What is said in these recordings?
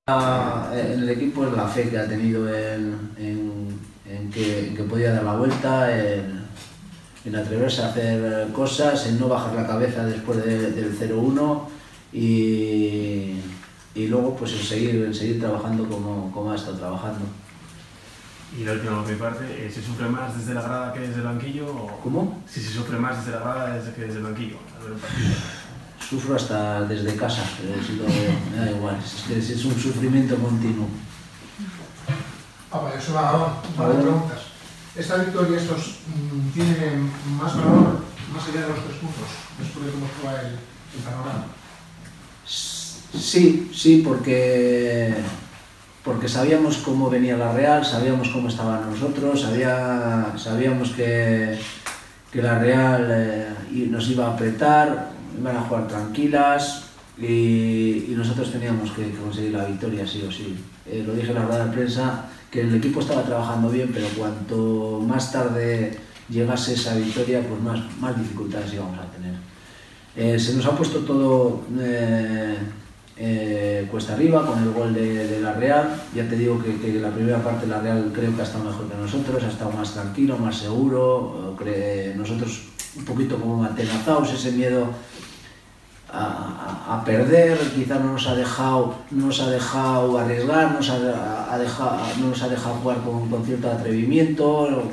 En el equipo es la fe que ha tenido en que podía dar la vuelta, en atreverse a hacer cosas, en no bajar la cabeza después del 0-1 y luego pues en seguir trabajando como ha estado trabajando. Y la última por mi parte, ¿se sufre más desde la grada que desde el banquillo? O ¿Cómo? Si se sufre más desde la grada que desde el banquillo. Sufro hasta desde casa, pero me da igual, es un sufrimiento continuo. Vale, eso va un par de preguntas. ¿Esta victoria tiene más valor más allá de los 3 puntos después de cómo fue el panorama? Sí, porque sabíamos cómo venía la Real, sabíamos cómo estaban nosotros, sabíamos que la Real nos iba a apretar, iban a jugar tranquilas y nosotros teníamos que conseguir la victoria sí o sí. Lo dije en la rueda de prensa, que el equipo estaba trabajando bien, pero cuanto más tarde llegase esa victoria, pues más dificultades íbamos a tener. Se nos ha puesto todo cuesta arriba con el gol de la Real. Ya te digo que la primera parte la Real creo que ha estado mejor que nosotros, ha estado más tranquilo, más seguro. Nosotros un poquito como atenazados, ese miedo a perder, quizá no nos ha dejado arriesgar, no nos ha dejado jugar con cierto atrevimiento,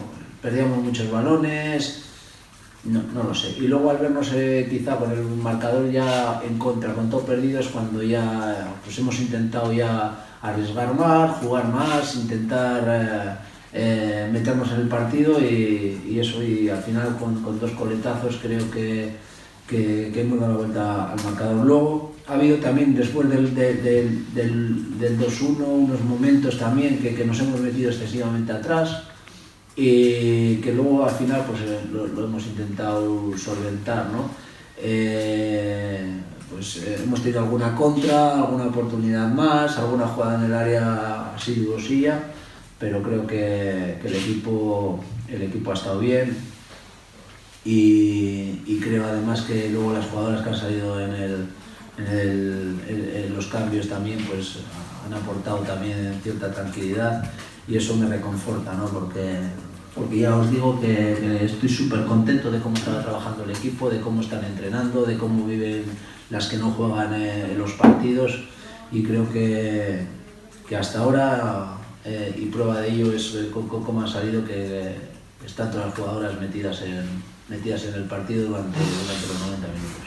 perdíamos muchos balones, no lo sé. Y luego al vernos quizá con el marcador ya en contra, con todo perdido, es cuando ya pues hemos intentado ya arriesgar más, jugar más, intentar meternos en el partido y eso, y al final con 2 coletazos creo que hemos dado la vuelta al marcador. Luego ha habido también, después del 2-1, unos momentos también que nos hemos metido excesivamente atrás y que luego al final pues lo hemos intentado solventar, ¿no? Hemos tenido alguna contra, alguna oportunidad más, alguna jugada en el área así dudosilla, pero creo que el equipo ha estado bien. Y creo además que luego las jugadoras que han salido en los cambios también pues han aportado también cierta tranquilidad y eso me reconforta, ¿no? Porque ya os digo que estoy súper contento de cómo está trabajando el equipo, de cómo están entrenando, de cómo viven las que no juegan en los partidos y creo que hasta ahora, y prueba de ello es cómo han salido, que están todas las jugadoras metidas en el partido durante los 90 minutos.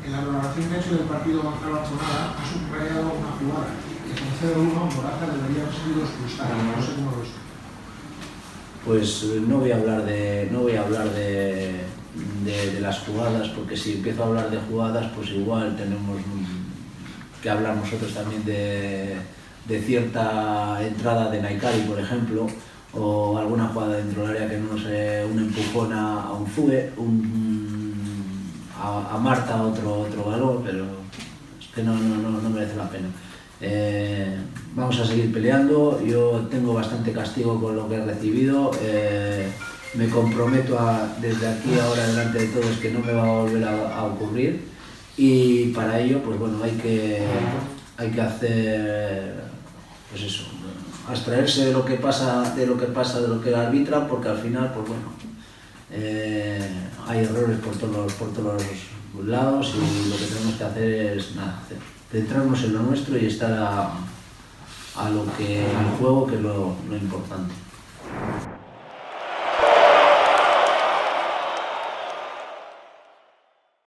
En la valoración que ha hecho del partido Gonzalo Arconada ha subrayado una jugada que con 0-1 Morata debería haber sido expulsada. No sé cómo lo ves. Pues no voy a hablar de las jugadas, porque si empiezo a hablar de jugadas, pues igual tenemos que hablar nosotros también de cierta entrada de Naikari, por ejemplo, o alguna jugada dentro del área que no sé, un empujón a un Zue, a Marta otro balón, pero es que no merece la pena. Vamos a seguir peleando, yo tengo bastante castigo con lo que he recibido, me comprometo desde aquí ahora delante de todos que no me va a volver a ocurrir y para ello pues bueno hay que hacer pues eso, abstraerse de lo que pasa, de lo que arbitra, porque al final pues bueno hay errores por todos los lados y lo que tenemos que hacer es nada, centrarnos en lo nuestro y estar al juego, que es lo importante.